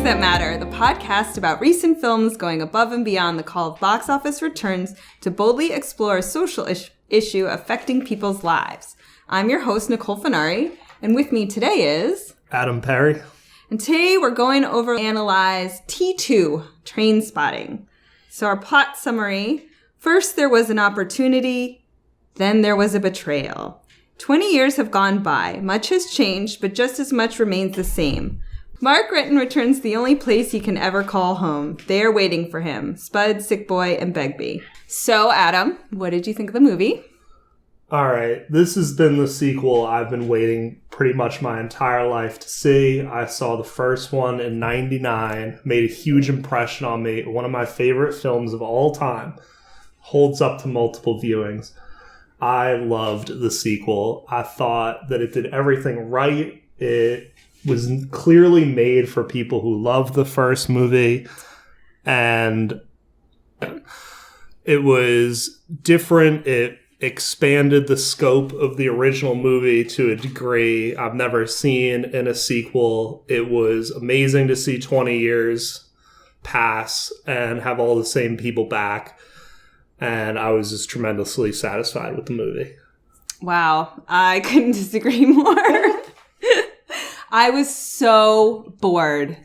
That Matter, the podcast about recent films going above and beyond the call of box office returns to boldly explore a social issue affecting people's lives. I'm your host, Nicole Finari, and with me today is... Adam Perry. And today we're going to overanalyze T2, Trainspotting. So our plot summary: first there was an opportunity, then there was a betrayal. 20 years have gone by. Much has changed, but just as much remains the same. Mark Renton returns to the only place he can ever call home. They are waiting for him. Spud, Sick Boy, and Begbie. So, Adam, what did you think of the movie? All right. This has been the sequel I've been waiting pretty much my entire life to see. I saw the first one in '99. Made a huge impression on me. One of my favorite films of all time. Holds up to multiple viewings. I loved the sequel. I thought that it did everything right. It was clearly made for people who loved the first movie, and it was different. It expanded the scope of the original movie to a degree I've never seen in a sequel. It was amazing to see 20 years pass and have all the same people back, and I was just tremendously satisfied with the movie. Wow, I couldn't disagree more. I was so bored.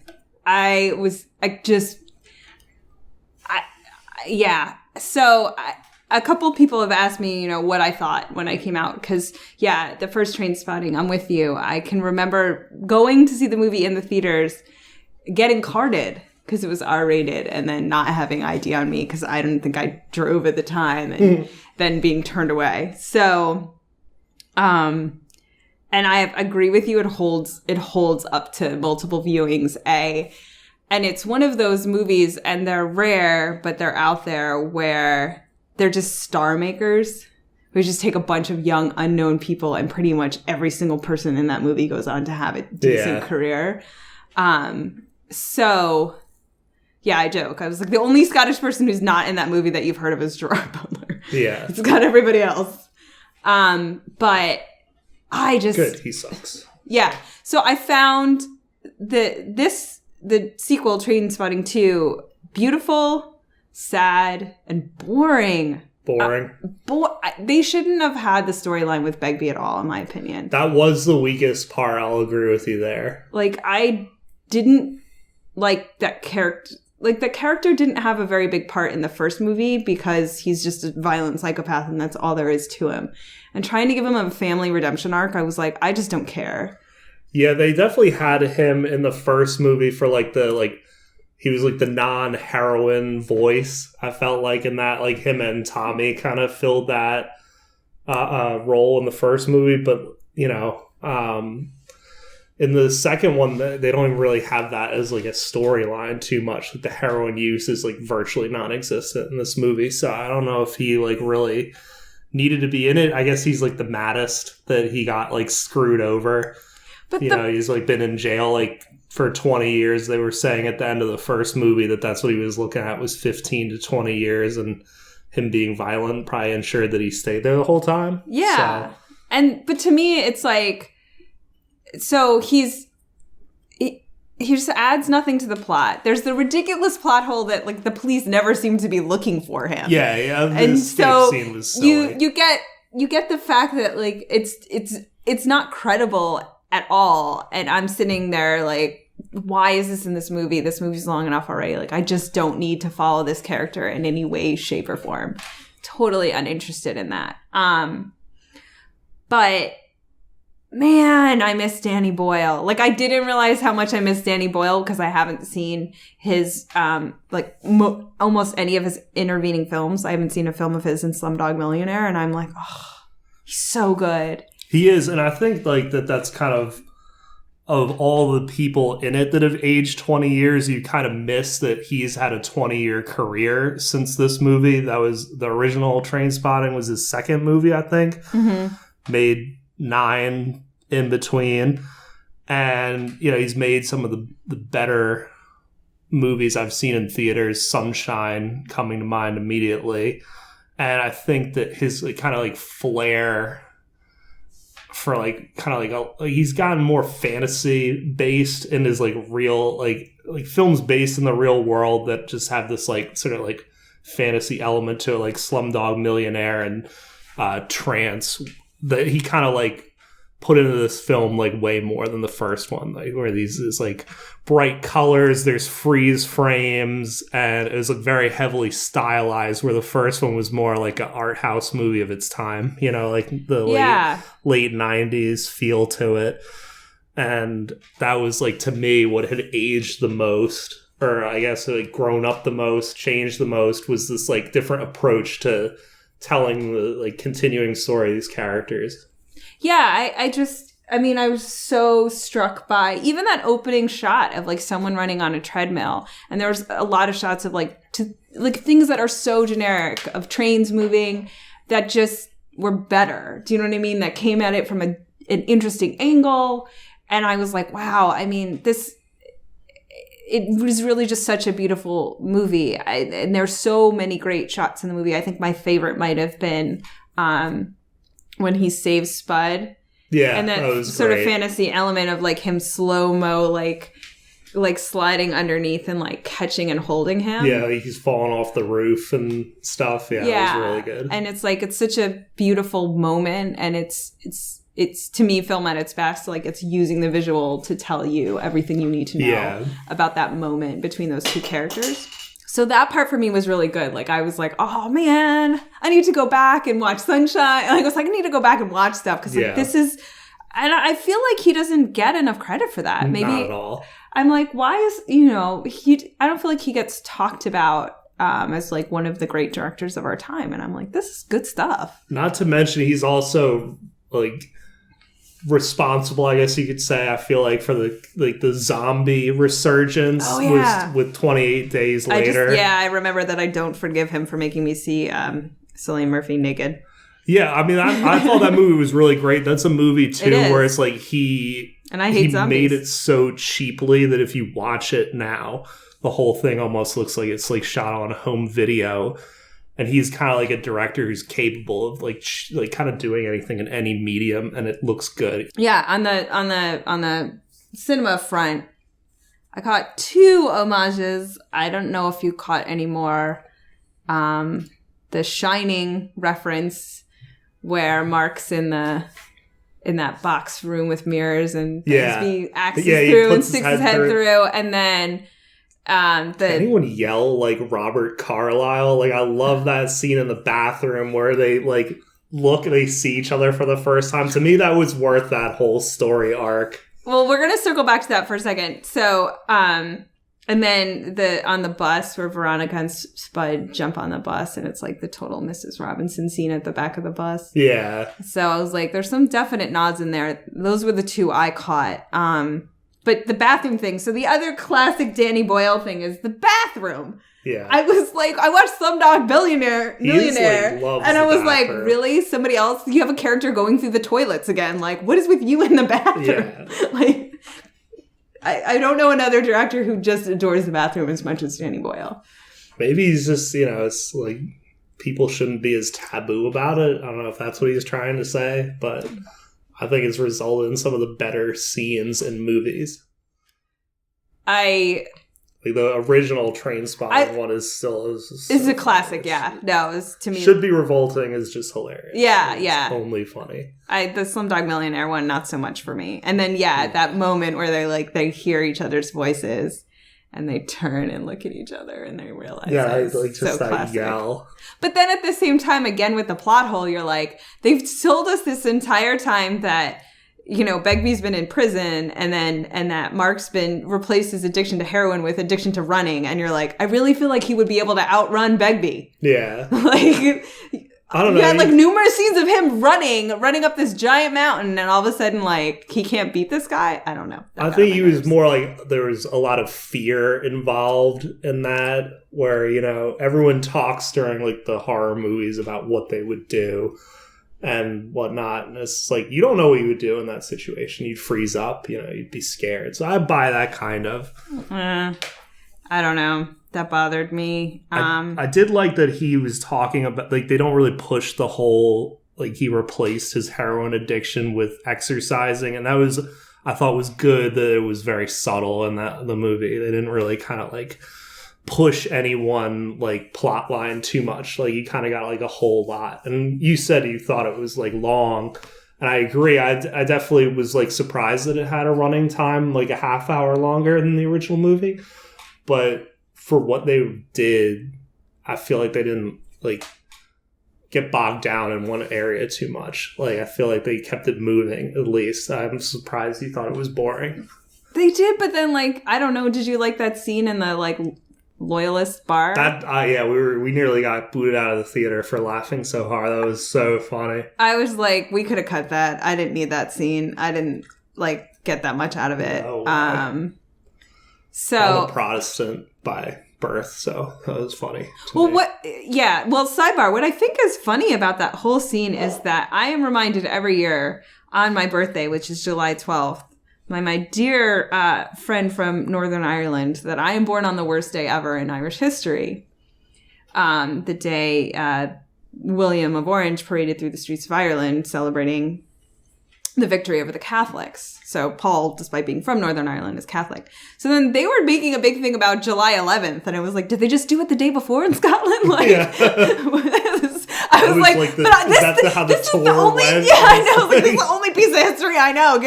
So a couple people have asked me, what I thought when I came out. Because, the first Trainspotting, I'm with you. I can remember going to see the movie in the theaters, getting carded because it was R-rated, and then not having ID on me because I didn't think I drove at the time, and then being turned away. So, and I agree with you. It holds up to multiple viewings. And it's one of those movies, and they're rare, but they're out there, where they're just star makers. We just take a bunch of young, unknown people, and pretty much every single person in that movie goes on to have a decent career. So, I joke. I was like, the only Scottish person who's not in that movie that you've heard of is Gerard Butler. Yeah. It's got everybody else. But I just... Good, he sucks. Yeah. So I found the sequel, Trainspotting 2, beautiful, sad, and boring. Boring. They shouldn't have had the storyline with Begbie at all, in my opinion. That was the weakest part. I'll agree with you there. I didn't like that character. The character didn't have a very big part in the first movie because he's just a violent psychopath and that's all there is to him. And trying to give him a family redemption arc, I was like, I just don't care. Yeah, they definitely had him in the first movie for he was the non-heroine voice. I felt like in that, him and Tommy kind of filled that role in the first movie. But, in the second one, they don't even really have that as a storyline too much. The heroin use is virtually non-existent in this movie. So I don't know if he really needed to be in it. I guess he's the maddest that he got screwed over. But he's been in jail for 20 years. They were saying at the end of the first movie that's what he was looking at was 15 to 20 years, and him being violent probably ensured that he stayed there the whole time. Yeah. But to me, it's so he just adds nothing to the plot. There's the ridiculous plot hole that the police never seem to be looking for him. Yeah. And so scene was silly. you get the fact that it's not credible at all. And I'm sitting there why is this in this movie? This movie's long enough already. I just don't need to follow this character in any way, shape, or form. Totally uninterested in that. But man, I miss Danny Boyle. I didn't realize how much I miss Danny Boyle because I haven't seen his, almost any of his intervening films. I haven't seen a film of his in Slumdog Millionaire, and I'm he's so good. He is, and I think that's kind of all the people in it that have aged 20 years, you kind of miss that he's had a 20-year career since this movie. That was the original Trainspotting was his second movie, I think. Mm-hmm. Made 9 in between, and he's made some of the better movies I've seen in theaters. Sunshine coming to mind immediately, and I think that his kind of flair for like kind of like he's gotten more fantasy based in his like real like films based in the real world that just have this like sort of like fantasy element to it, like Slumdog Millionaire and Trance, that he kind of like put into this film like way more than the first one, like where these like bright colors, there's freeze frames, and it was like very heavily stylized, where the first one was more like an art house movie of its time, you know, like the late 90s feel to it. And that was like, to me, what had aged the most, or I guess like grown up the most, changed the most, was this like different approach to telling the like continuing story of these characters. Yeah, I was so struck by even that opening shot of like someone running on a treadmill. And there was a lot of shots of like things that are so generic, of trains moving, that just were better. Do you know what I mean? That came at it from an interesting angle. And I was like, wow, I mean, it was really just such a beautiful movie. And there's so many great shots in the movie. I think my favorite might have been when he saves Spud. Yeah, and that sort great. Of fantasy element of like him slow-mo, like sliding underneath and like catching and holding him. Yeah, he's falling off the roof and stuff. Yeah, it was really good. And it's like, it's such a beautiful moment, and it's to me film at its best. Like, it's using the visual to tell you everything you need to know about that moment between those two characters. So that part for me was really good. Like, I was like, oh man, I need to go back and watch Sunshine. Like, I was like, I need to go back and watch stuff, because like, this is, and I feel like he doesn't get enough credit for that. Maybe not at all. I'm like, why is, I don't feel like he gets talked about as like one of the great directors of our time. And I'm like, this is good stuff. Not to mention, he's like responsible, I guess you could say, I feel like, for the zombie resurgence with 28 Days Later. I remember that. I don't forgive him for making me see Cillian Murphy naked. Yeah, I mean, I thought that movie was really great. That's a movie too where it's like he made it so cheaply that if you watch it now, the whole thing almost looks like it's like shot on home video. And he's kind of like a director who's capable of like kind of doing anything in any medium, and it looks good. Yeah, on the cinema front, I caught 2 homages. I don't know if you caught any more. The Shining reference, where Mark's in that box room with mirrors and Busby axes through and sticks his head through, and then. Can anyone yell like Robert Carlyle? Like, I love that scene in the bathroom where they like look and they see each other for the first time. To me, that was worth that whole story arc. Well, we're gonna circle back to that for a second. So, and then on the bus where Veronica and Spud jump on the bus, and it's like the total Mrs. Robinson scene at the back of the bus. Yeah. So I was like, there's some definite nods in there. Those were the 2 I caught. But the bathroom thing. So the other classic Danny Boyle thing is the bathroom. Yeah. I was like, I watched Slumdog Millionaire, and I was like, really? Somebody else? You have a character going through the toilets again. Like, what is with you in the bathroom? Yeah. Like, I don't know another director who just adores the bathroom as much as Danny Boyle. Maybe he's just, it's like people shouldn't be as taboo about it. I don't know if that's what he's trying to say, but I think it's resulted in some of the better scenes in movies. Like the original Trainspotting one is still is a classic. Yeah, no, it was, to me, Should Be Revolting is just hilarious. Yeah, it's only funny. The Slumdog Millionaire one, not so much for me. And then that moment where they hear each other's voices. And they turn and look at each other and they realize just so that classic. Yell. But then at the same time, again, with the plot hole, you're like, they've told us this entire time that, Begbie's been in prison and that Mark's been replaced his addiction to heroin with addiction to running. And you're like, I really feel like he would be able to outrun Begbie. Yeah. I don't know. You had numerous scenes of him running up this giant mountain, and all of a sudden, he can't beat this guy. I don't know. I think he was more like there was a lot of fear involved in that, where everyone talks during the horror movies about what they would do and whatnot, and it's like you don't know what you would do in that situation. You'd freeze up. You'd be scared. So I buy that kind of. I don't know. That bothered me. I did like that he was talking about, they don't really push the whole like he replaced his heroin addiction with exercising, and I thought was good that it was very subtle in the movie. They didn't really kind of like push any one like plot line too much. Like you kind of got like a whole lot. And you said you thought it was like long, and I agree. I definitely was like surprised that it had a running time like a half hour longer than the original movie. But for what they did, I feel like they didn't like get bogged down in one area too much. Like I feel like they kept it moving. At least I'm surprised you thought it was boring. They did, but then like I don't know. Did you like that scene in the like Loyalist bar? That yeah, we nearly got booted out of the theater for laughing so hard. That was so funny. I was like, we could have cut that. I didn't need that scene. I didn't like get that much out of it. Oh, so I'm a Protestant by birth, so that was funny. Well, sidebar. What I think is funny about that whole scene is that I am reminded every year on my birthday, which is July 12th, by my dear friend from Northern Ireland, that I am born on the worst day ever in Irish history. The day William of Orange paraded through the streets of Ireland celebrating the victory over the Catholics. So Paul, despite being from Northern Ireland, is Catholic. So then they were making a big thing about July 11th, and I was like, did they just do it the day before in Scotland? Like, yeah. I was like, this is the only, went? Yeah, I know, like, this is the only piece of history I know.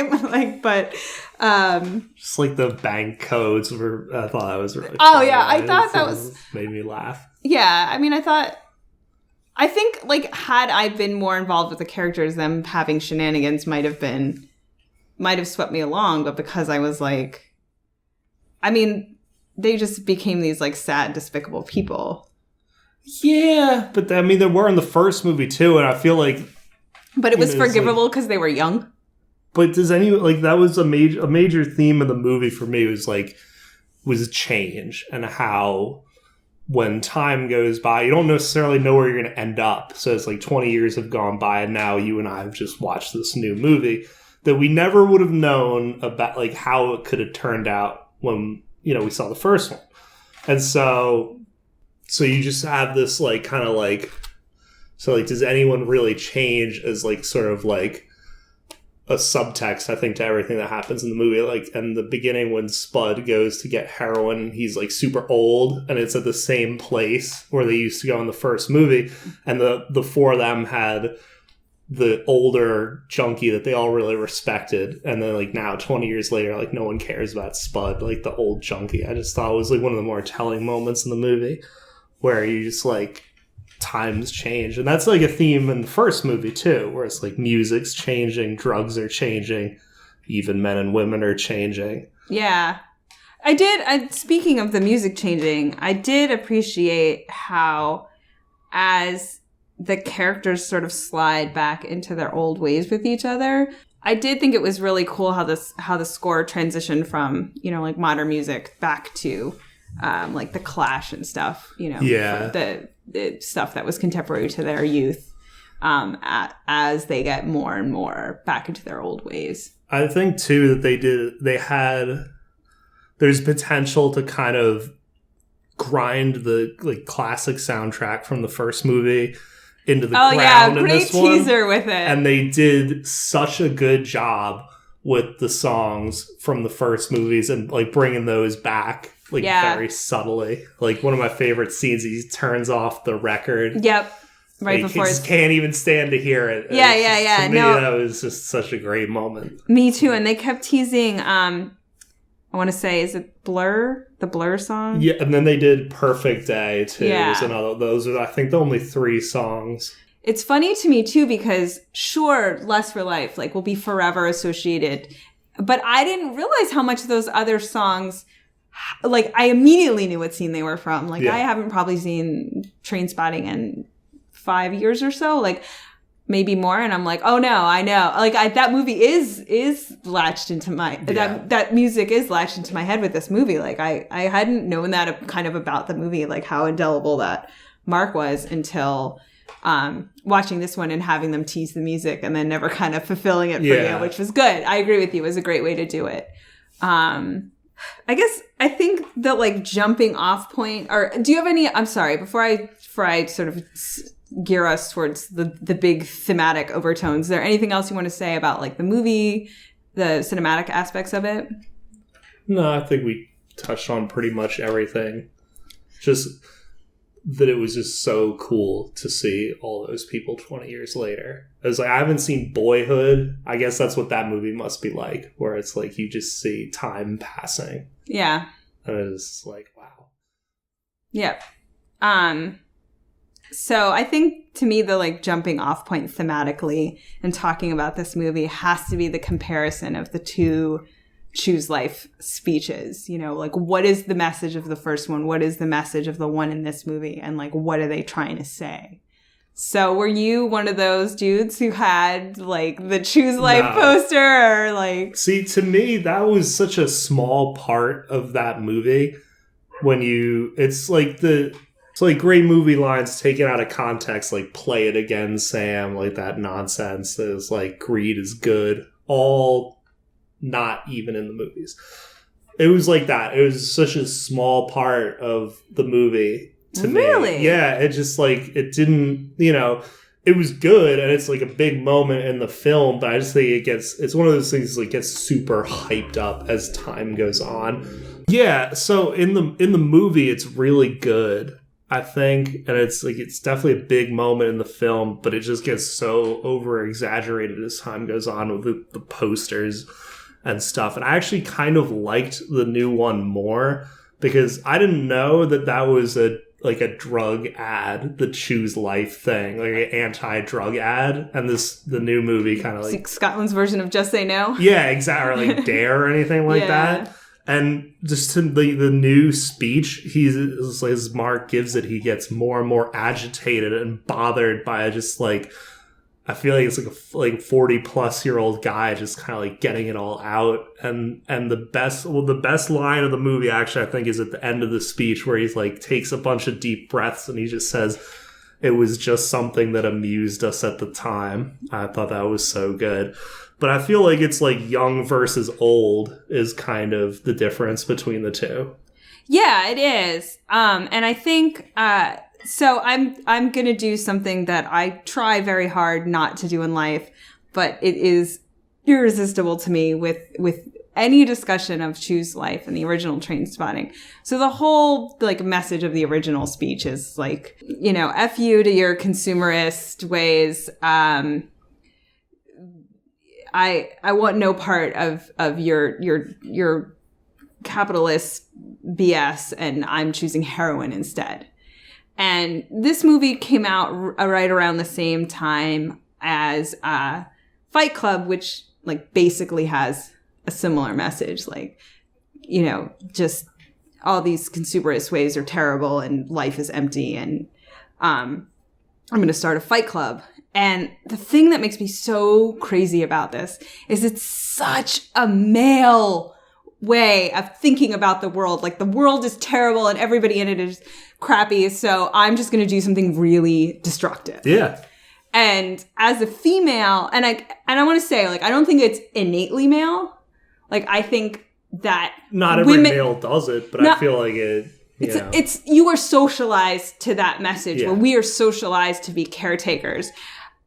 Just like the bank codes were, I thought that was really Oh funny. yeah, I thought that was made me laugh. Yeah, I mean, I think, like, had I been more involved with the characters, them having shenanigans might have swept me along, but because I was, like, I mean, they just became these, like, sad, despicable people. Yeah, but, I mean, they were in the first movie, too, and I feel like... But it was forgivable because they were young? But does that was a major theme of the movie for me was change, and how... when time goes by, you don't necessarily know where you're going to end up. So it's like 20 years have gone by, and now you and I have just watched this new movie that we never would have known about, like, how it could have turned out when, we saw the first one. And so you just have this, like, kind of like, so, like, does anyone really change as, like, sort of, like, a subtext, I think, to everything that happens in the movie. Like, in the beginning when Spud goes to get heroin, he's like super old, and it's at the same place where they used to go in the first movie, and the four of them had the older junkie that they all really respected, and then like now 20 years later, like no one cares about Spud, like the old junkie. I just thought it was like one of the more telling moments in the movie where you just like times change. And that's like a theme in the first movie too, where it's like music's changing, drugs are changing, even men and women are changing. Yeah. Speaking of the music changing, I did appreciate how as the characters sort of slide back into their old ways with each other, I did think it was really cool how the score transitioned from, like modern music back to like the Clash and stuff, yeah. The stuff that was contemporary to their youth, as they get more and more back into their old ways. I think too that there's potential to kind of grind the like classic soundtrack from the first movie into the ground in this one. Teaser with it. And they did such a good job with the songs from the first movies and like bringing those back. Very subtly. Like one of my favorite scenes, he turns off the record. Yep. Right before he can't even stand to hear it. Yeah. To me, that was just such a great moment. Me too. And they kept teasing, I want to say, is it Blur? The Blur song? Yeah, and then they did Perfect Day too. Yeah. Those are, I think, the only 3 songs. It's funny to me too, because sure, Lust for Life, like, will be forever associated. But I didn't realize how much of those other songs, like, I immediately knew what scene they were from. Like, I haven't probably seen Trainspotting in 5 years or so, like maybe more. And I'm like, oh no, I know. Like, that movie is latched into my, that music is latched into my head with this movie. Like, I hadn't known that kind of about the movie, like how indelible that mark was until watching this one and having them tease the music and then never kind of fulfilling it for you, which was good. I agree with you. It was a great way to do it. I think the like jumping off point, or do you have any, I'm sorry, before I sort of gear us towards the big thematic overtones. Is there anything else you want to say about like the movie, the cinematic aspects of it? No, I think we touched on pretty much everything. Just that it was just so cool to see all those people 20 years later. It was like, I haven't seen Boyhood. I guess that's what that movie must be like, where it's like you just see time passing. Yeah. And it's like, wow. Yep. So I think to me the like jumping off point thematically and talking about this movie has to be the comparison of the two Choose Life speeches. You know, like what is the message of the first one? What is the message of the one in this movie? And like what are they trying to say? So were you one of those dudes who had like the Choose Life poster or like... See, to me, that was such a small part of that movie. It's like great movie lines taken out of context, like play it again, Sam, like that nonsense is like greed is good, all not even in the movies. It was like that. It was such a small part of the movie to me. Really? Yeah, it just like, it didn't, it was good and it's like a big moment in the film, but I just think it's one of those things that like gets super hyped up as time goes on. Yeah, so in the movie, it's really good, I think, and it's definitely a big moment in the film, but it just gets so over exaggerated as time goes on with the posters and stuff. And I actually kind of liked the new one more because I didn't know that was a drug ad, the Choose Life thing, like an anti-drug ad, and the new movie kind of like Scotland's version of Just Say No. Yeah, exactly, or like Dare or anything like that. And just to the new speech, as Mark gives it, he gets more and more agitated and bothered by just like, I feel like it's like a 40-plus-year-old guy just kind of like getting it all out. And the best line of the movie actually I think is at the end of the speech where he's like takes a bunch of deep breaths and he just says, "It was just something that amused us at the time." I thought that was so good. But I feel like it's like young versus old is kind of the difference between the two. Yeah, it is. And I think, so I'm going to do something that I try very hard not to do in life, but it is irresistible to me with any discussion of Choose Life and the original Trainspotting. So the whole like message of the original speech is like, F you to your consumerist ways. I want no part of your capitalist BS, and I'm choosing heroin instead. And this movie came out right around the same time as Fight Club, which like basically has a similar message, like, just all these consumerist ways are terrible and life is empty, and I'm going to start a fight club. And the thing that makes me so crazy about this is it's such a male way of thinking about the world. Like the world is terrible and everybody in it is crappy. So I'm just going to do something really destructive. Yeah. And as a female, and I want to say, like, I don't think it's innately male. Like, I think that not every male does it, but I feel like it. It's you are socialized to that message where we are socialized to be caretakers.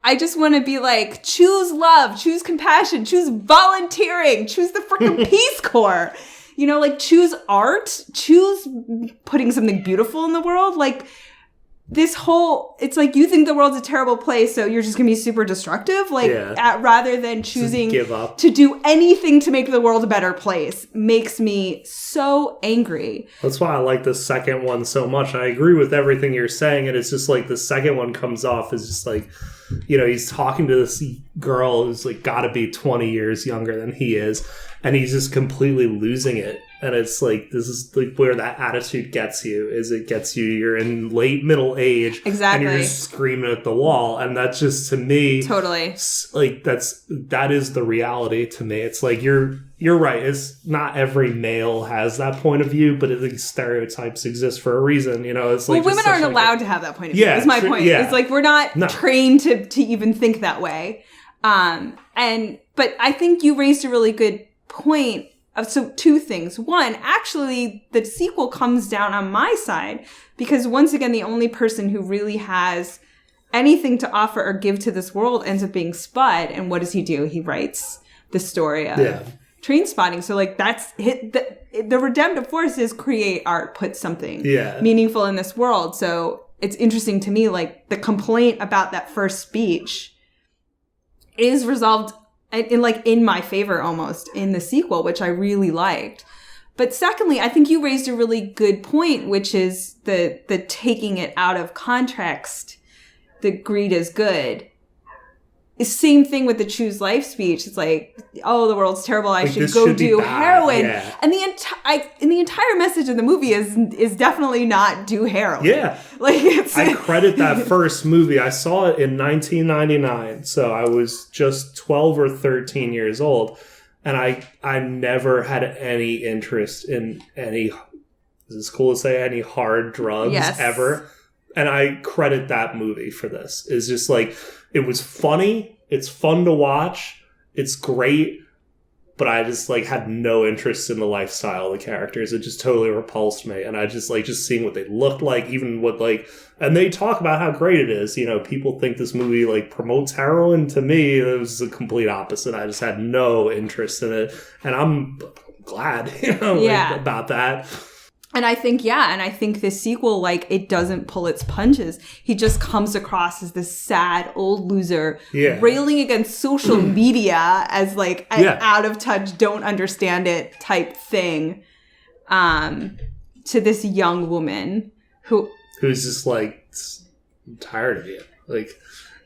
I just want to be like, choose love, choose compassion, choose volunteering, choose the freaking Peace Corps. Like choose art, choose putting something beautiful in the world. Like it's like you think the world's a terrible place, so you're just going to be super destructive. Like rather than choosing give up to do anything to make the world a better place makes me so angry. That's why I like the second one so much. I agree with everything you're saying. And it's just like the second one comes off as just like, he's talking to this girl who's like got to be 20 years younger than he is. And he's just completely losing it. And it's like, this is like where that attitude gets you, is it gets you're in late middle age. Exactly. And you're just screaming at the wall. And that's just, to me, totally like, that is the reality to me. It's like, you're right. It's not every male has that point of view, but these stereotypes exist for a reason. It's like, women aren't allowed to have that point of view. Yeah, is my point. Yeah. It's like, we're not trained to even think that way. But I think you raised a really good point. So two things. One, actually, the sequel comes down on my side because once again, the only person who really has anything to offer or give to this world ends up being Spud. And what does he do? He writes the story of Trainspotting. So like that's the redemptive force is create art, put something meaningful in this world. So it's interesting to me, like the complaint about that first speech is resolved in my favor almost in the sequel, which I really liked. But secondly, I think you raised a really good point, which is the taking it out of context, the greed is good. Same thing with the choose life speech. It's like, oh, the world's terrible. I should go do heroin. Yeah. And the entire message of the movie is definitely not do heroin. Yeah. Like I credit that first movie. I saw it in 1999. So I was just 12 or 13 years old. And I never had any interest in any, is this cool to say, any hard drugs ever. And I credit that movie for this. It's just like, it was funny. It's fun to watch. It's great. But I just like had no interest in the lifestyle of the characters. It just totally repulsed me. And I just like just seeing what they looked like, even what like, and they talk about how great it is. You know, people think this movie like promotes heroin. To me, it was the complete opposite. I just had no interest in it. And I'm glad, like, about that. And I think, this sequel, like, it doesn't pull its punches. He just comes across as this sad old loser, railing against social media as, like, an out of touch, don't understand it type thing, to this young woman who's just, like, I'm tired of you. Like,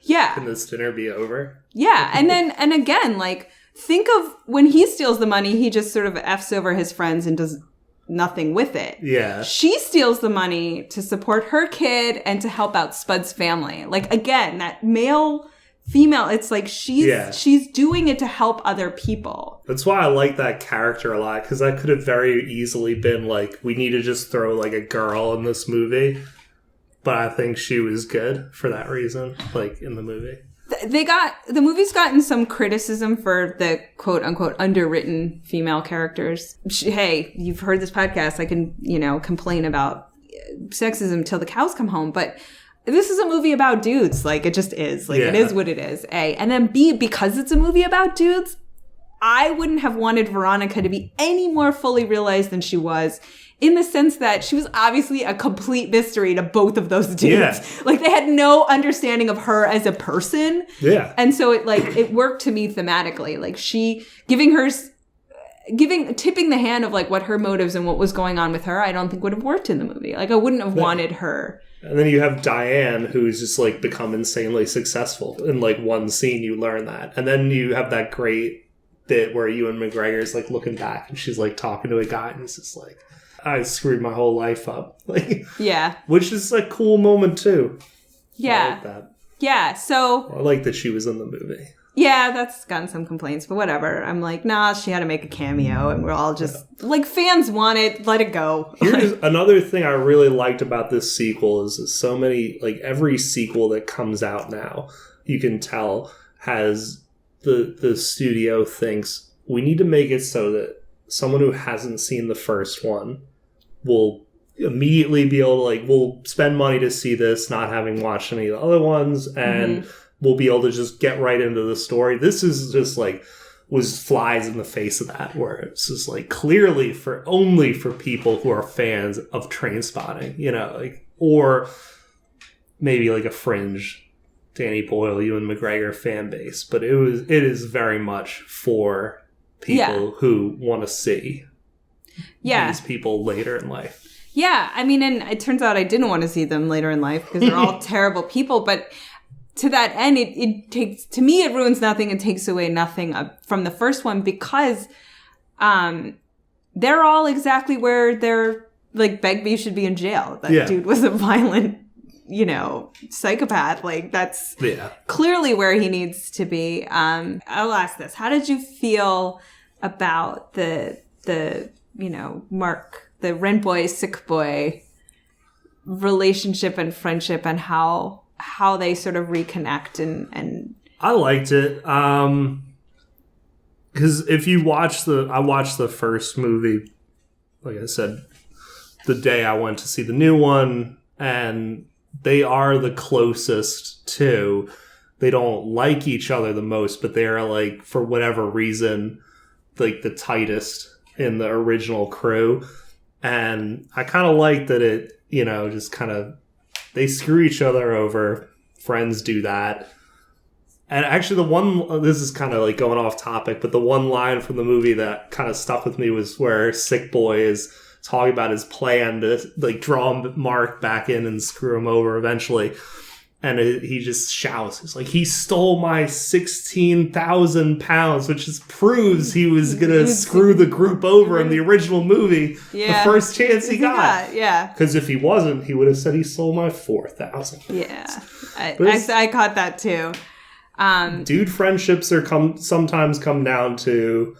can this dinner be over? Yeah, and again, like, think of when he steals the money, he just sort of F's over his friends and does nothing with it. Yeah. She steals the money to support her kid and to help out Spud's family. Like, again, that female, it's like she's doing it to help other people. That's why I like that character a lot, because that could have very easily been like, we need to just throw like a girl in this movie. But I think she was good for that reason, like in the movie. The movie's gotten some criticism for the quote unquote underwritten female characters. Hey, you've heard this podcast. I can, complain about sexism till the cows come home. But this is a movie about dudes. Like, it just is. Like, it is what it is. A. And then B, because it's a movie about dudes, I wouldn't have wanted Veronica to be any more fully realized than she was, in the sense that she was obviously a complete mystery to both of those dudes. Yeah. Like, they had no understanding of her as a person. Yeah. And so it worked to me thematically. Like, she tipping the hand of like what her motives and what was going on with her, I don't think would have worked in the movie. Like, I wouldn't have wanted her. And then you have Diane, who's just like become insanely successful. In like one scene, you learn that. And then you have that great bit where Ewan McGregor's like looking back and she's like talking to a guy and it's just like, I screwed my whole life up. Like, which is a cool moment too. Yeah. I like that. Yeah. So I like that she was in the movie. Yeah, that's gotten some complaints, but whatever. I'm like, nah, she had to make a cameo, and we're all just like, fans want it, let it go. Here's another thing I really liked about this sequel is so many, like every sequel that comes out now, you can tell has the studio thinks we need to make it so that someone who hasn't seen the first one will immediately be able to like, we'll spend money to see this, not having watched any of the other ones, and we'll be able to just get right into the story. This is just like, was flies in the face of that, where it's just like clearly only for people who are fans of Trainspotting, like, or maybe like a fringe Danny Boyle, Ewan McGregor fan base. But it is very much for people who want to see these people later in life. Yeah, I mean, and it turns out I didn't want to see them later in life because they're all terrible people. But to that end, it takes, to me, it ruins nothing and takes away nothing from the first one, because they're all exactly where they're like, Begbie should be in jail. That dude was a violent, psychopath. Like, that's clearly where he needs to be. I'll ask this. How did you feel about the Mark, the rent boy, sick boy relationship and friendship, and how they sort of reconnect and I liked it. Because if you watch I watched the first movie, like I said, the day I went to see the new one, and they are the closest to. They don't like each other the most, but they are, like, for whatever reason, like, the tightest in the original crew. And I kind of like that it, you know, just kind of, they screw each other over. Friends do that. And actually this is kind of like going off topic, but the one line from the movie that kind of stuck with me was where Sick Boy is talking about his plan to, like, draw Mark back in and screw him over eventually. And he just shouts, it's like, he stole my 16,000 pounds, which just proves he was going to screw the group over in the original movie the first chance he got. Yeah. Because if he wasn't, he would have said he stole my 4,000. Yeah. I caught that too. Dude friendships sometimes come down to,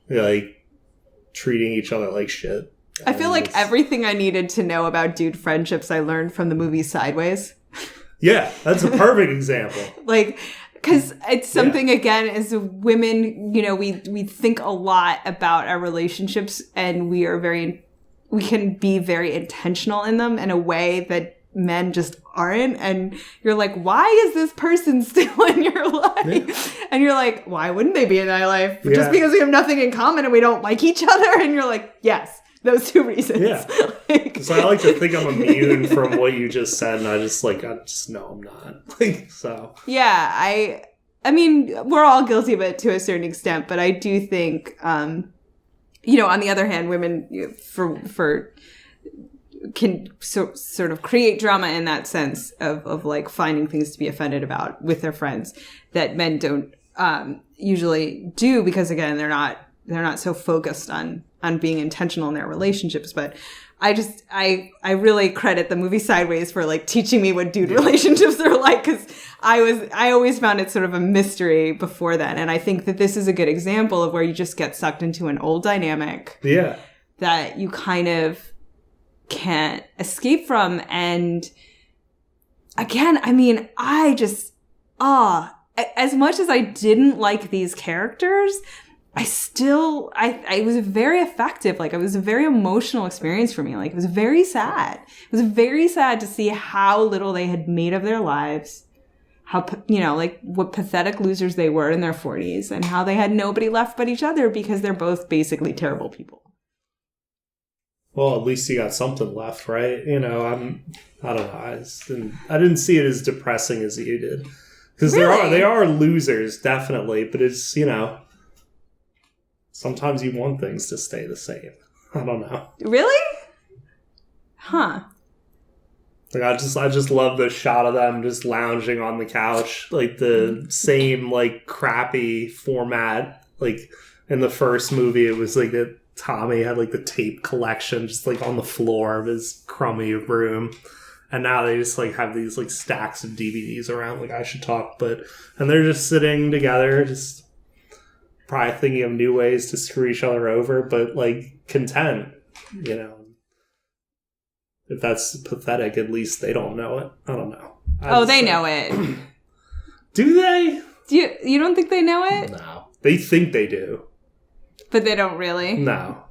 like, treating each other like shit. I feel like everything I needed to know about dude friendships I learned from the movie Sideways. Yeah, that's a perfect example. Like, because it's something, again, as women, you know, we think a lot about our relationships, and we can be very intentional in them in a way that men just aren't. And you're like, why is this person still in your life? Yeah. And you're like, why wouldn't they be in my life? Yeah. Just because we have nothing in common and we don't like each other? And you're like, yes. Those two reasons. Yeah. So I like to think I'm immune from what you just said, and I just know I'm not. Like, so. Yeah, I mean, we're all guilty of it to a certain extent, but I do think, you know, on the other hand, women can sort of create drama in that sense of like finding things to be offended about with their friends that men don't usually do, because again, they're not so focused on being intentional in their relationships. But I really credit the movie Sideways for, like, teaching me what dude relationships are like, because I always found it sort of a mystery before then. And I think that this is a good example of where you just get sucked into an old dynamic that you kind of can't escape from. And again, I mean, as much as I didn't like these characters, it was very effective. Like, it was a very emotional experience for me. Like, it was very sad. It was very sad to see how little they had made of their lives, how, you know, like, what pathetic losers they were in their 40s, and how they had nobody left but each other because they're both basically terrible people. Well, at least you got something left, right? You know, I don't know. I didn't see it as depressing as you did. Because they are losers, definitely, but it's, you know, sometimes you want things to stay the same. I don't know. Really? Huh. Like, I just love the shot of them just lounging on the couch, like the same, like, crappy format. Like, in the first movie, it was like that Tommy had, like, the tape collection just, like, on the floor of his crummy room. And now they just, like, have these, like, stacks of DVDs around, like, I Should Talk, and they're just sitting together, just probably thinking of new ways to screw each other over, but, like, content, you know. If that's pathetic, at least they don't know it. I don't know. They know it. Do they? You don't think they know it? No. They think they do. But they don't really? No.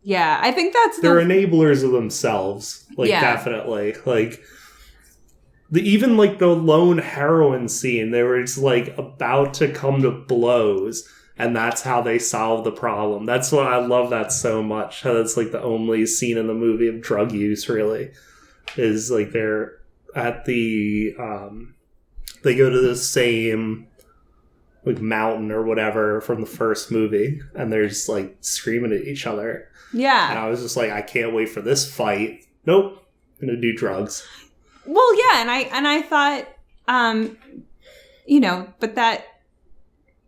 Yeah, I think they're enablers of themselves. Like, definitely. Like, even, like, the lone heroine scene, they were just, like, about to come to blows, and that's how they solve the problem. That's why I love that so much. How that's, like, the only scene in the movie of drug use, really. Is, like, they're at the, they go to the same, like, mountain or whatever from the first movie, and they're just, like, screaming at each other. Yeah. And I was just like, I can't wait for this fight. Nope. I'm going to do drugs. Well, yeah, and I thought, you know, but that,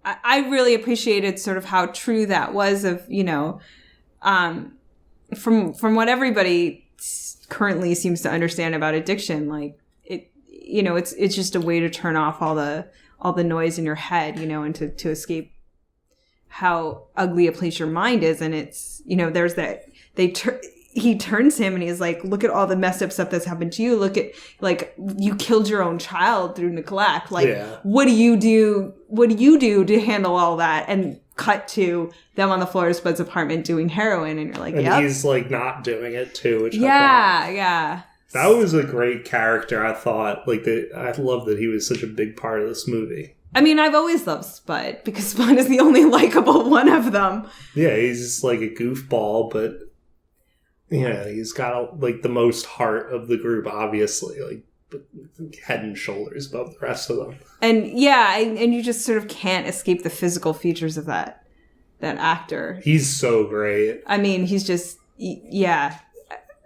I really appreciated sort of how true that was of, you know, from what everybody currently seems to understand about addiction, like, it, you know, it's just a way to turn off all the noise in your head, you know, and to escape how ugly a place your mind is. And it's, you know, there's that, he turns him and he's like, look at all the messed up stuff that's happened to you. Look at, like, you killed your own child through neglect. Like, what do you do to handle all that? And cut to them on the floor of Spud's apartment doing heroin. And you're like, and he's, like, not doing it too. Which yeah. That was a great character, I thought. Like, I love that he was such a big part of this movie. I mean, I've always loved Spud, because Spud is the only likable one of them. Yeah, he's just like a goofball, but yeah, he's got like the most heart of the group, obviously, like head and shoulders above the rest of them. And yeah, and you just sort of can't escape the physical features of that actor. He's so great. I mean, he's just, yeah.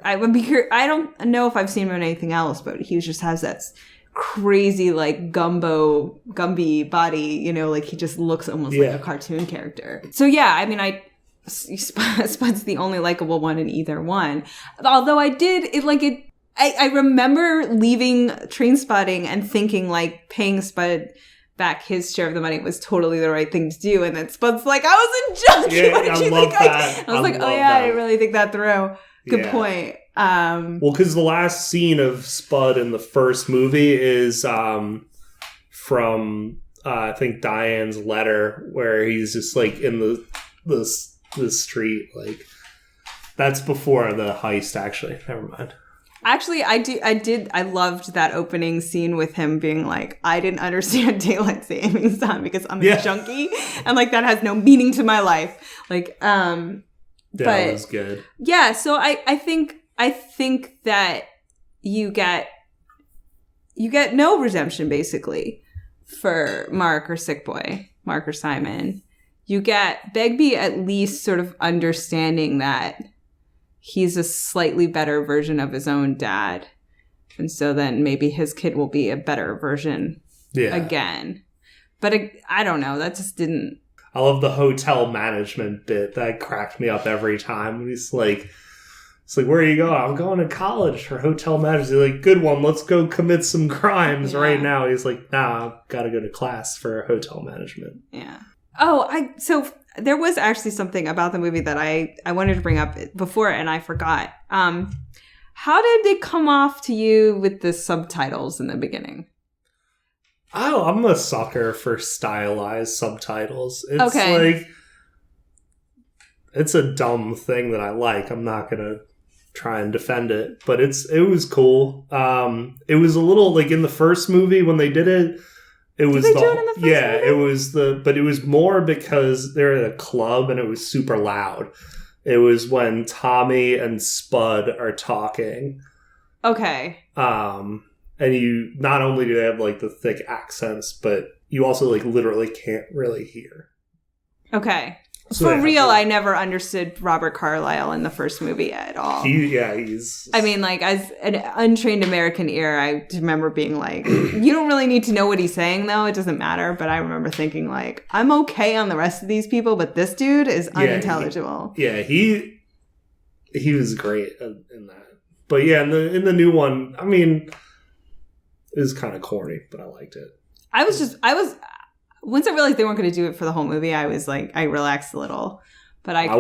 I would be curious. I don't know if I've seen him in anything else, but he just has that crazy, like, Gumby body, you know, like he just looks almost like a cartoon character. So yeah, I mean, Spud's the only likable one in either one. Although I remember leaving Trainspotting and thinking, like, paying Spud back his share of the money was totally the right thing to do. And then Spud's like, I was a junkie. Yeah, what did you think? that. I was like, oh yeah, I didn't really think that through. Good point. Well, because the last scene of Spud in the first movie is from I think Diane's letter, where he's just like in the street. Like, that's before the heist. Actually, never mind. Actually, I loved that opening scene with him being like, I didn't understand daylight savings time because I'm a junkie, and like that has no meaning to my life. Like, that was good. Yeah, so I think that you get no redemption basically for Mark or Simon. You get Begbie at least sort of understanding that he's a slightly better version of his own dad. And so then maybe his kid will be a better version again. But I don't know. That just didn't... I love the hotel management bit. That cracked me up every time. He's like, it's like, where are you going? I'm going to college for hotel management. He's like, good one. Let's go commit some crimes right now. He's like, nah, I've got to go to class for hotel management. Yeah. Oh, so there was actually something about the movie that I wanted to bring up before, and I forgot. How did they come off to you with the subtitles in the beginning? Oh, I'm a sucker for stylized subtitles. It's like, it's a dumb thing that I like. I'm not going to try and defend it, but it was cool. It was a little like in the first movie when they did it. It was did they do it in the first movie? It was but it was more because they're at a club and it was super loud. It was when Tommy and Spud are talking. Okay. And you, not only do they have, like, the thick accents, but you also, like, literally can't really hear. Okay. So for real, I never understood Robert Carlyle in the first movie at all. He's... I mean, like, as an untrained American ear, I remember being like, you don't really need to know what he's saying, though. It doesn't matter. But I remember thinking, like, I'm okay on the rest of these people, but this dude is unintelligible. He was great in that. But yeah, in the new one, I mean... It was kind of corny, but I liked it. Once I realized they weren't going to do it for the whole movie, I was like, I relaxed a little. But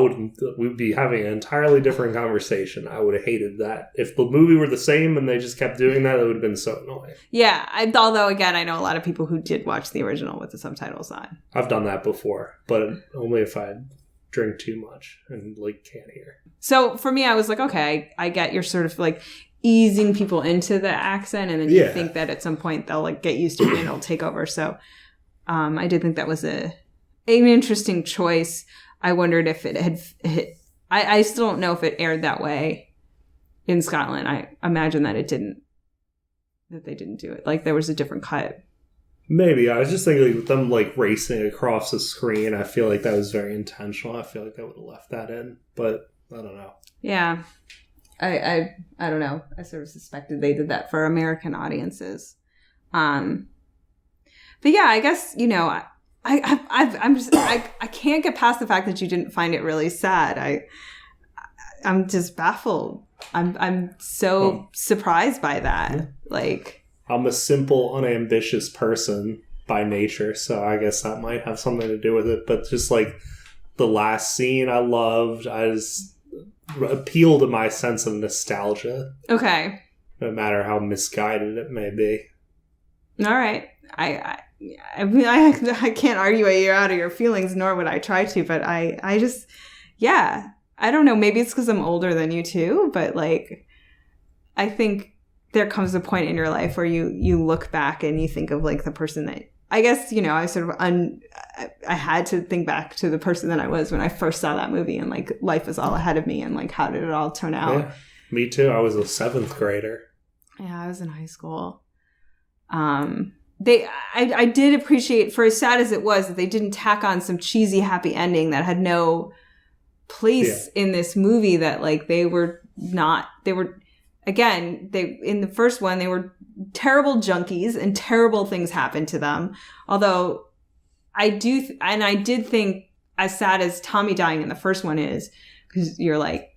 we'd be having an entirely different conversation. I would have hated that. If the movie were the same and they just kept doing that, it would have been so annoying. Yeah. Although, again, I know a lot of people who did watch the original with the subtitles on. I've done that before, but only if I drink too much and, like, can't hear. So for me, I was like, okay, I get your sort of, like, easing people into the accent, and then you think that at some point they'll, like, get used to it and it'll take over. So I did think that was an interesting choice. I wondered if it had hit. I still don't know if it aired that way in Scotland. I imagine that they didn't do it. Like, there was a different cut. Maybe. I was just thinking, like, with them, like, racing across the screen, I feel like that was very intentional. I feel like I would have left that in, but I don't know. Yeah. I don't know. I sort of suspected they did that for American audiences. But yeah, I guess, you know, I can't get past the fact that you didn't find it really sad. I'm just baffled. I'm so surprised by that. Yeah. Like, I'm a simple, unambitious person by nature, so I guess that might have something to do with it. But just like the last scene I loved, I just appeal to my sense of nostalgia. Okay. No matter how misguided it may be. All right. I mean, I can't argue you out of your feelings, nor would I try to, but I just, yeah. I don't know. Maybe it's because I'm older than you too, but like, I think there comes a point in your life where you look back and you think of like the person that, I guess, you know, I sort of I had to think back to the person that I was when I first saw that movie, and like life was all ahead of me, and like how did it all turn out? Yeah, me too. I was a 7th grader. Yeah, I was in high school. I did appreciate, for as sad as it was, that they didn't tack on some cheesy happy ending that had no place in this movie. That like they were again, in the first one, they were terrible junkies and terrible things happened to them. Although I did think, as sad as Tommy dying in the first one is, because you're like,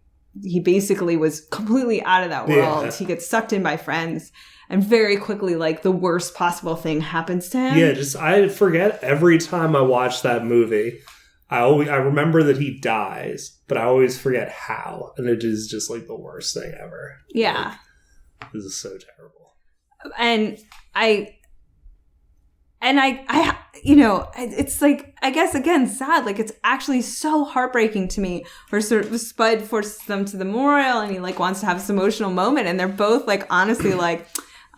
he basically was completely out of that world. Yeah. He gets sucked in by friends, and very quickly, like, the worst possible thing happens to him. Yeah, I forget every time I watch that movie. I remember that he dies, but I always forget how, and it is just like the worst thing ever. Yeah, like, this is so terrible. And I, you know, it's like, I guess again, sad. Like, it's actually so heartbreaking to me. Where sort of Spud forces them to the memorial, and he like wants to have this emotional moment, and they're both like honestly like,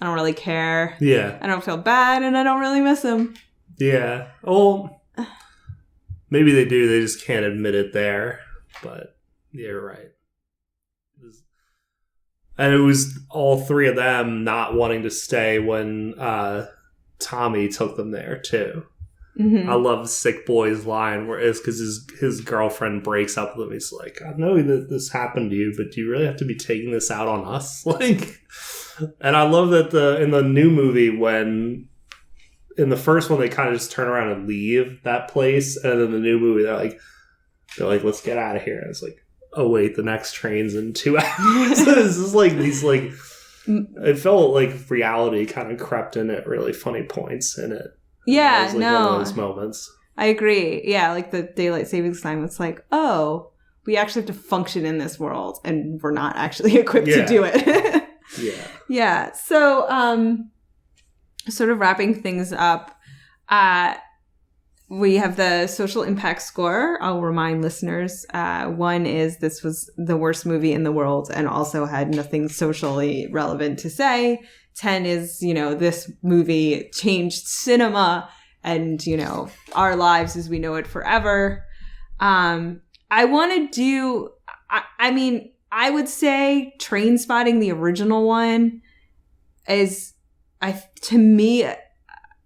I don't really care. Yeah, I don't feel bad, and I don't really miss him. Yeah. Well, maybe they do. They just can't admit it there. But yeah, you're right. And it was all three of them not wanting to stay when Tommy took them there too. Mm-hmm. I love Sick Boy's line where it's because his girlfriend breaks up with him. He's like, I know that this happened to you, but do you really have to be taking this out on us? Like, and I love that in the new movie, when in the first one they kind of just turn around and leave that place, and in the new movie they're like, let's get out of here. And it's like, oh wait, the next train's in 2 hours. So this is like these like, it felt like reality kind of crept in at really funny points in it. Yeah, it was like no, one of those moments. I agree. Yeah, like the daylight savings time. It's like, oh, we actually have to function in this world, and we're not actually equipped to do it. Yeah. Yeah. So, sort of wrapping things up, we have the social impact score. I'll remind listeners. 1 is this was the worst movie in the world and also had nothing socially relevant to say. 10 is, you know, this movie changed cinema and, you know, our lives as we know it forever. I want to do, I mean, I would say Trainspotting, the original one, is, to me,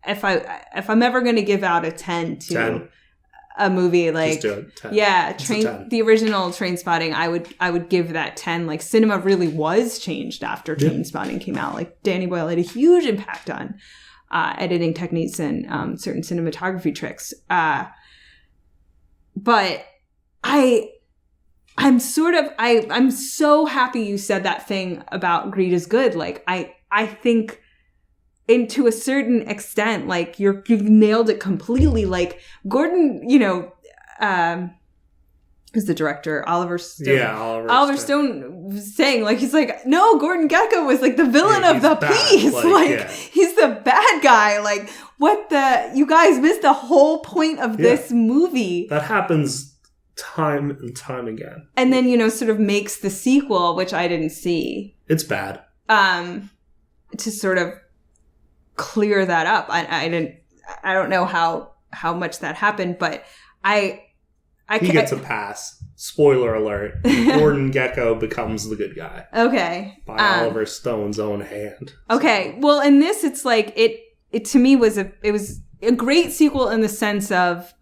if I'm ever going to give out a 10 to 10. A movie, like, just do it, 10. Yeah, the original Trainspotting, I would give that 10. Like, cinema really was changed after Trainspotting came out. Like, Danny Boyle had a huge impact on editing techniques and certain cinematography tricks. But I'm so happy you said that thing about greed is good. Like, I think, and to a certain extent, like, you've nailed it completely. Like, Gordon, you know, who's the director? Oliver Stone. Yeah, Oliver Stone was saying, like, he's like, no, Gordon Gekko was like the villain of the piece. Like, he's the bad guy. Like, you guys missed the whole point of this movie. That happens time and time again. And then, you know, sort of makes the sequel, which I didn't see. It's bad. To sort of clear that up. I don't know how much that happened, but he gets a pass. Spoiler alert. Gordon Gekko becomes the good guy. Okay. By Oliver Stone's own hand. Okay. Well, in this, it's like, it to me was a great sequel in the sense of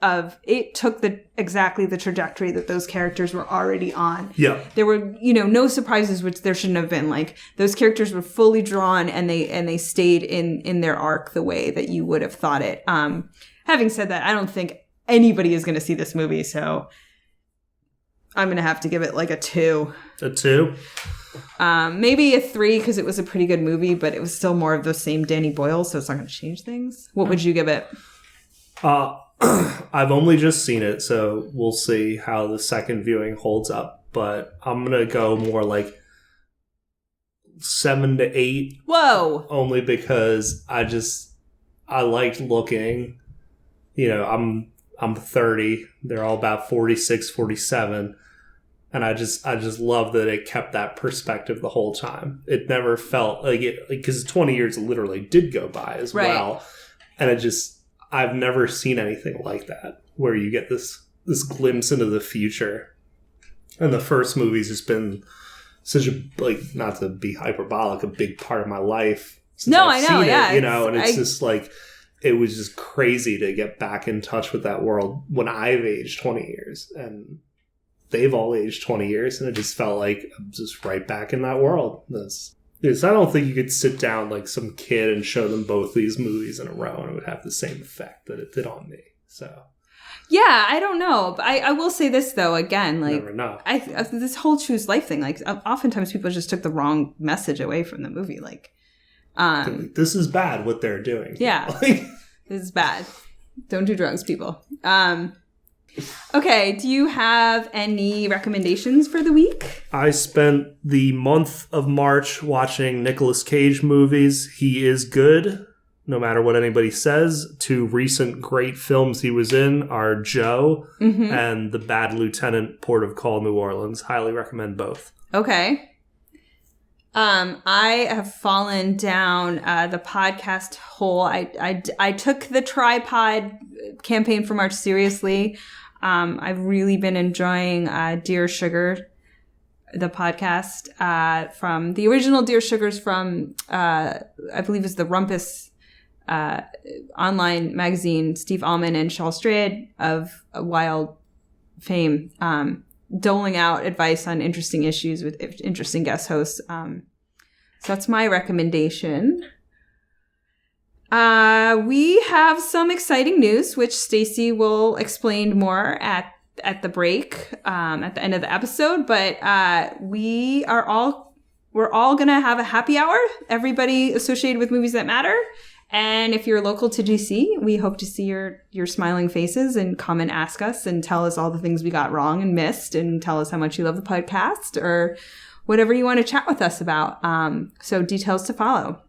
it took exactly the trajectory that those characters were already on. Yeah. There were, you know, no surprises, which there shouldn't have been. Like, those characters were fully drawn and they stayed in their arc the way that you would have thought it. Having said that, I don't think anybody is going to see this movie, so I'm going to have to give it like a 2. A 2? Maybe a 3 because it was a pretty good movie, but it was still more of the same Danny Boyle, so it's not going to change things. What would you give it? I've only just seen it, so we'll see how the second viewing holds up. But I'm going to go more like 7 to 8. Whoa! Only because I liked looking. You know, I'm 30. They're all about 46, 47. And I just love that it kept that perspective the whole time. It never felt like it, because 20 years literally did go by as well. And I've never seen anything like that, where you get this glimpse into the future. And the first movie's just been such a, like, not to be hyperbolic, a big part of my life. I know, yeah. And it's just like, it was just crazy to get back in touch with that world when I've aged 20 years. And they've all aged 20 years, and it just felt like I'm just right back in that world. I don't think you could sit down like some kid and show them both these movies in a row and it would have the same effect that it did on me. So, yeah, I don't know. But I will say this, though, again, like, never know. This whole choose life thing, like, oftentimes people just took the wrong message away from the movie. Like, this is bad what they're doing. Yeah, this is bad. Don't do drugs, people. Okay, do you have any recommendations for the week? I spent the month of March watching Nicolas Cage movies. He is good, no matter what anybody says. 2 recent great films he was in are Joe and The Bad Lieutenant, Port of Call, New Orleans. Highly recommend both. Okay. I have fallen down the podcast hole. I took the tripod campaign for March seriously. I've really been enjoying Dear Sugar, the podcast from the original Dear Sugars from, I believe it's the Rumpus online magazine, Steve Allman and Shaul Strayed of Wild fame, doling out advice on interesting issues with interesting guest hosts. So that's my recommendation. We have some exciting news, which Stacey will explain more at the break, at the end of the episode. But we're all gonna have a happy hour. Everybody associated with Movies That Matter. And if you're local to DC, we hope to see your smiling faces and come and ask us and tell us all the things we got wrong and missed, and tell us how much you love the podcast or whatever you want to chat with us about. So details to follow.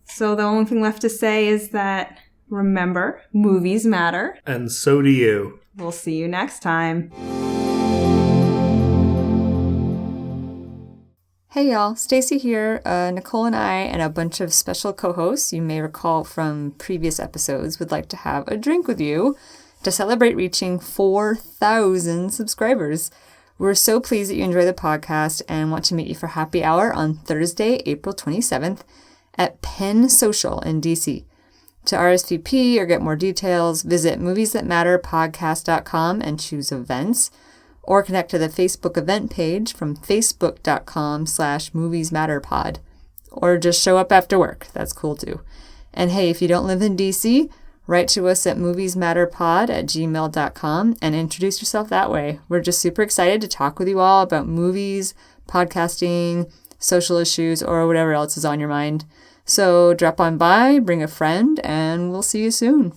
So the only thing left to say is that, remember, movies matter. And so do you. We'll see you next time. Hey y'all, Stacey here. Nicole and I and a bunch of special co-hosts you may recall from previous episodes would like to have a drink with you to celebrate reaching 4,000 subscribers. We're so pleased that you enjoy the podcast and want to meet you for happy hour on Thursday, April 27th at Penn Social in DC. To RSVP or get more details, visit moviesthatmatterpodcast.com and choose events, or connect to the Facebook event page from facebook.com/moviesmatterpod. Or just show up after work. That's cool too. And hey, if you don't live in DC, write to us at moviesmatterpod@gmail.com and introduce yourself that way. We're just super excited to talk with you all about movies, podcasting, social issues, or whatever else is on your mind. So drop on by, bring a friend, and we'll see you soon.